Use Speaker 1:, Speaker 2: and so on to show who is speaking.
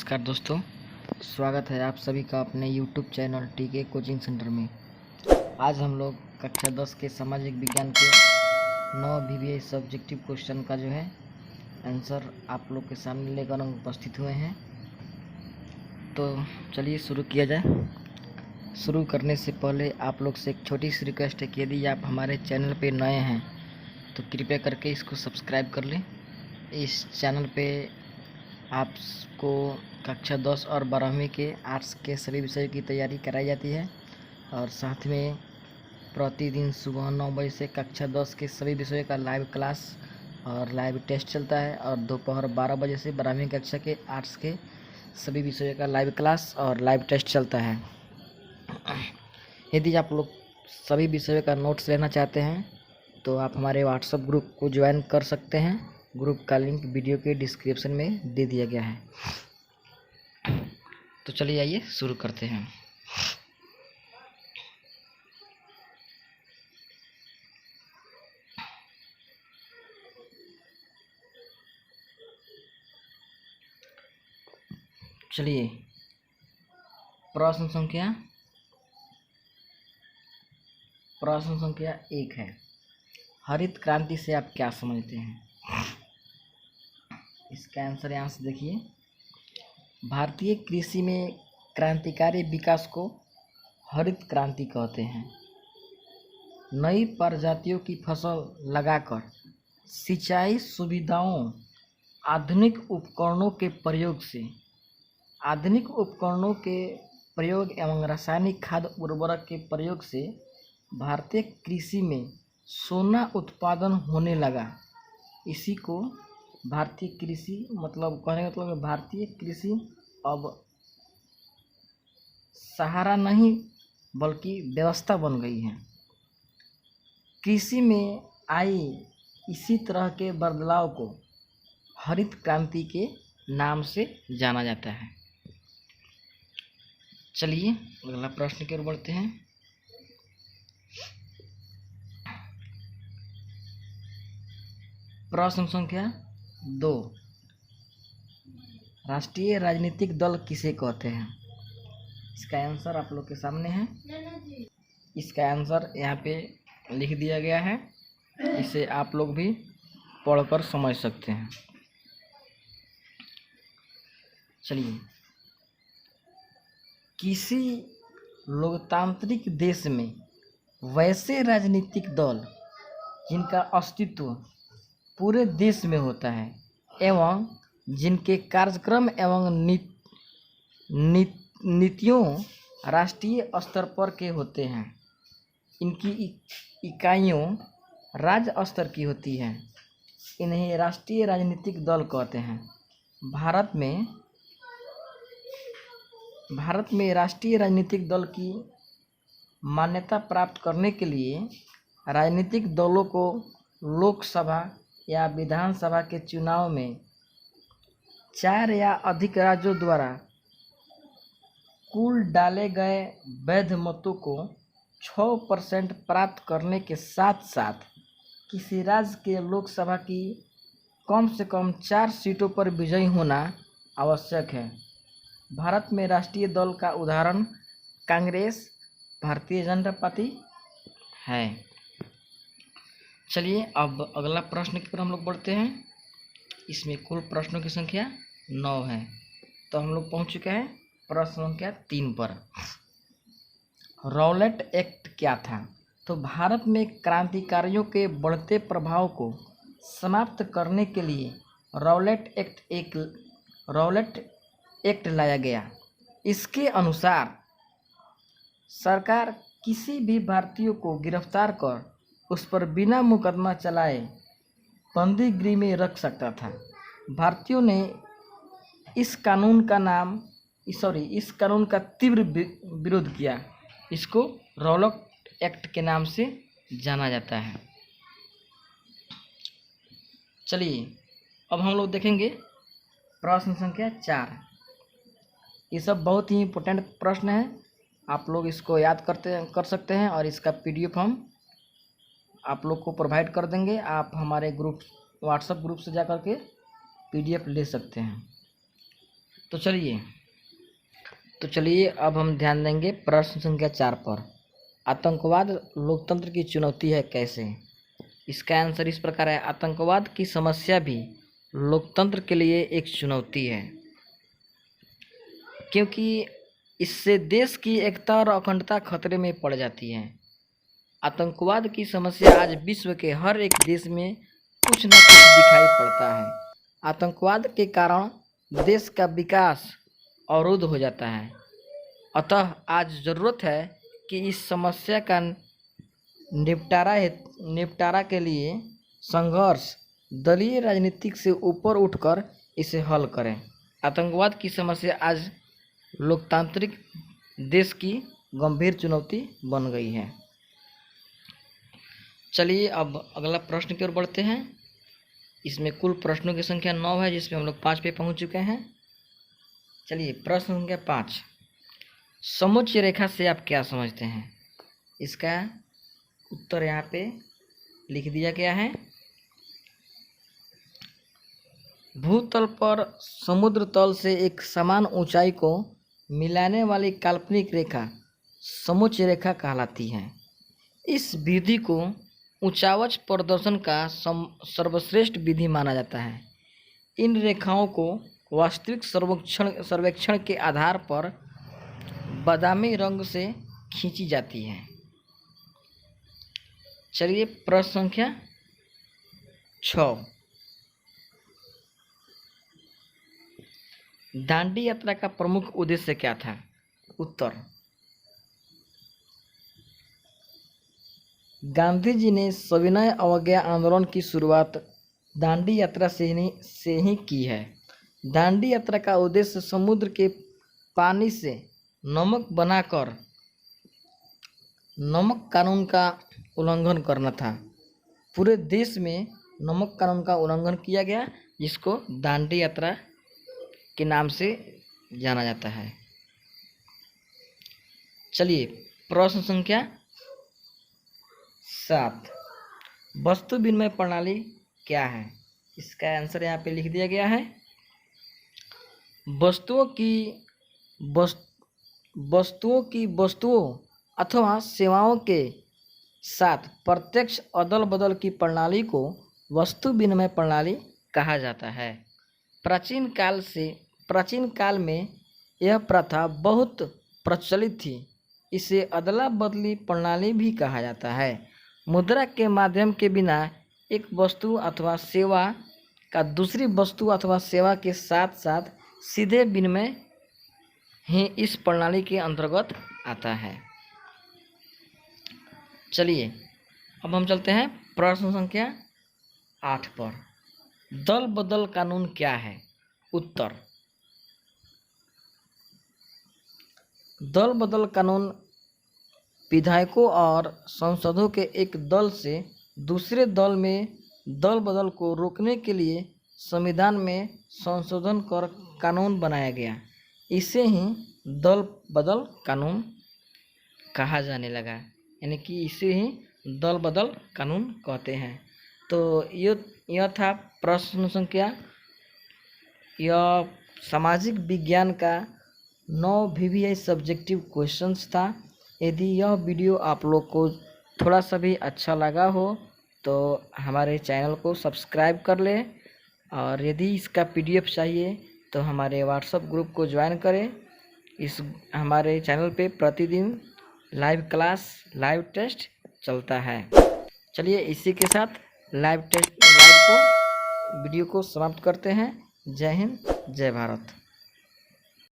Speaker 1: नमस्कार दोस्तों, स्वागत है आप सभी का अपने YouTube चैनल टीके कोचिंग सेंटर में। आज हम लोग कक्षा 10 के सामाजिक विज्ञान के 9 VVI सब्जेक्टिव क्वेश्चन का जो है आंसर आप लोग के सामने लेकर हम उपस्थित हुए हैं। तो चलिए शुरू किया जाए। शुरू करने से पहले आप लोग से एक छोटी सी रिक्वेस्ट है कि यदि आप हमारे चैनल पे नए हैं तो कृपया करके इसको सब्सक्राइब कर लें। इस चैनल पे आपको कक्षा 10 और 12वीं के आर्ट्स के सभी विषयों की तैयारी कराई जाती है और साथ में प्रतिदिन सुबह 9 बजे से कक्षा 10 के सभी विषयों का लाइव क्लास और लाइव टेस्ट चलता है और दोपहर 12 बजे से 12वीं कक्षा के आर्ट्स के सभी विषयों का लाइव क्लास और लाइव टेस्ट चलता है। यदि आप लोग सभी विषयों का नोट्स लेना चाहते हैं तो आप हमारे व्हाट्सएप ग्रुप को ज्वाइन कर सकते हैं। ग्रुप का लिंक वीडियो के डिस्क्रिप्शन में दे दिया गया है। तो चलिए आइए शुरू करते हैं। चलिए प्रश्न संख्या 1 है। हरित क्रांति से आप क्या समझते हैं? इसका आंसर यहाँ से देखिए। भारतीय कृषि में क्रांतिकारी विकास को हरित क्रांति कहते हैं। नई प्रजातियों की फसल लगाकर सिंचाई सुविधाओं, आधुनिक उपकरणों के प्रयोग एवं रासायनिक खाद उर्वरक के प्रयोग से भारतीय कृषि में सोना उत्पादन होने लगा। इसी को भारतीय कृषि कहने का मतलब भारतीय कृषि अब सहारा नहीं बल्कि व्यवस्था बन गई है। कृषि में आई इसी तरह के बदलाव को हरित क्रांति के नाम से जाना जाता है। चलिए अगला प्रश्न की ओर बढ़ते हैं। प्रश्न संख्या 2। राष्ट्रीय राजनीतिक दल किसे कहते हैं? इसका आंसर आप लोग के सामने है। इसका आंसर यहाँ पे लिख दिया गया है, इसे आप लोग भी पढ़कर समझ सकते हैं। चलिए, किसी लोकतांत्रिक देश में वैसे राजनीतिक दल जिनका अस्तित्व पूरे देश में होता है एवं जिनके कार्यक्रम एवं नीतियों राष्ट्रीय स्तर पर के होते हैं, इनकी इकाइयों राज्य स्तर की होती हैं, इन्हें राष्ट्रीय राजनीतिक दल कहते हैं। भारत में राष्ट्रीय राजनीतिक दल की मान्यता प्राप्त करने के लिए राजनीतिक दलों को लोकसभा या विधानसभा के चुनाव में 4 या अधिक राज्यों द्वारा कुल डाले गए वैध मतों को 6% प्राप्त करने के साथ साथ किसी राज्य के लोकसभा की कम से कम 4 सीटों पर विजयी होना आवश्यक है। भारत में राष्ट्रीय दल का उदाहरण कांग्रेस, भारतीय जनता पार्टी है। चलिए अब अगला प्रश्न की ओर हम लोग बढ़ते हैं। इसमें कुल प्रश्नों की संख्या 9 है। तो हम लोग पहुंच चुके हैं प्रश्न संख्या 3 पर। रॉलेट एक्ट क्या था? तो भारत में क्रांतिकारियों के बढ़ते प्रभाव को समाप्त करने के लिए रॉलेट एक्ट लाया गया। इसके अनुसार सरकार किसी भी भारतीय को गिरफ्तार कर उस पर बिना मुकदमा चलाए बंदी गृह में रख सकता था। भारतीयों ने इस कानून का तीव्र विरोध किया। इसको रॉलेट एक्ट के नाम से जाना जाता है। चलिए अब हम लोग देखेंगे प्रश्न संख्या 4। ये सब बहुत ही इम्पोर्टेंट प्रश्न है, आप लोग इसको याद कर सकते हैं और इसका PDF हम आप लोग को प्रोवाइड कर देंगे। आप हमारे व्हाट्सएप ग्रुप से जा कर के PDF ले सकते हैं। तो चलिए अब हम ध्यान देंगे प्रश्न संख्या 4 पर। आतंकवाद लोकतंत्र की चुनौती है कैसे? इसका आंसर इस प्रकार है, आतंकवाद की समस्या भी लोकतंत्र के लिए एक चुनौती है, क्योंकि इससे देश की एकता और अखंडता खतरे में पड़ जाती है। आतंकवाद की समस्या आज विश्व के हर एक देश में कुछ न कुछ दिखाई पड़ता है। आतंकवाद के कारण देश का विकास अवरुद्ध हो जाता है। अतः आज ज़रूरत है कि इस समस्या का निपटारा के लिए संघर्ष दलीय राजनीति से ऊपर उठकर इसे हल करें। आतंकवाद की समस्या आज लोकतांत्रिक देश की गंभीर चुनौती बन गई है। चलिए अब अगला प्रश्न की ओर बढ़ते हैं। इसमें कुल प्रश्नों की संख्या 9 है, जिसमें हम लोग 5 पे पहुंच चुके हैं। चलिए प्रश्न संख्या 5, समोच्च रेखा से आप क्या समझते हैं? इसका उत्तर यहाँ पे लिख दिया गया है। भूतल पर समुद्र तल से एक समान ऊंचाई को मिलाने वाली काल्पनिक रेखा समोच्च रेखा कहलाती है। इस विधि को ऊंचावच प्रदर्शन का सर्वश्रेष्ठ विधि माना जाता है। इन रेखाओं को वास्तविक सर्वेक्षण के आधार पर बादामी रंग से खींची जाती है। चलिए प्रश्न संख्या 6, दांडी यात्रा का प्रमुख उद्देश्य क्या था? उत्तर, गांधी जी ने सविनय अवज्ञा आंदोलन की शुरुआत दांडी यात्रा से ही की है। दांडी यात्रा का उद्देश्य समुद्र के पानी से नमक बनाकर नमक कानून का उल्लंघन करना था। पूरे देश में नमक कानून का उल्लंघन किया गया, जिसको दांडी यात्रा के नाम से जाना जाता है। चलिए प्रश्न संख्या 7, वस्तु विनिमय प्रणाली क्या है? इसका आंसर यहाँ पे लिख दिया गया है। वस्तुओं अथवा सेवाओं के साथ प्रत्यक्ष अदल बदल की प्रणाली को वस्तु विनिमय प्रणाली कहा जाता है। प्राचीन काल में यह प्रथा बहुत प्रचलित थी। इसे अदला बदली प्रणाली भी कहा जाता है। मुद्रा के माध्यम के बिना एक वस्तु अथवा सेवा का दूसरी वस्तु अथवा सेवा के साथ साथ सीधे विनिमय ही इस प्रणाली के अंतर्गत आता है। चलिए अब हम चलते हैं प्रश्न संख्या 8 पर। दल बदल कानून क्या है? उत्तर, दल बदल कानून विधायकों और सांसदों के एक दल से दूसरे दल में दल बदल को रोकने के लिए संविधान में संशोधन कर कानून बनाया गया। इसे ही दल बदल कानून कहा जाने लगा, यानी कि इसे ही दल बदल कानून कहते हैं। तो यह था प्रश्न संख्या, यह सामाजिक विज्ञान का 9 VVI सब्जेक्टिव क्वेश्चंस था। यदि यह वीडियो आप लोग को थोड़ा सा भी अच्छा लगा हो तो हमारे चैनल को सब्सक्राइब कर लें, और यदि इसका PDF चाहिए तो हमारे व्हाट्सएप ग्रुप को ज्वाइन करें। हमारे चैनल पे प्रतिदिन लाइव क्लास, लाइव टेस्ट चलता है। चलिए इसी के साथ लाइव वीडियो को समाप्त करते हैं। जय हिंद, जय भारत।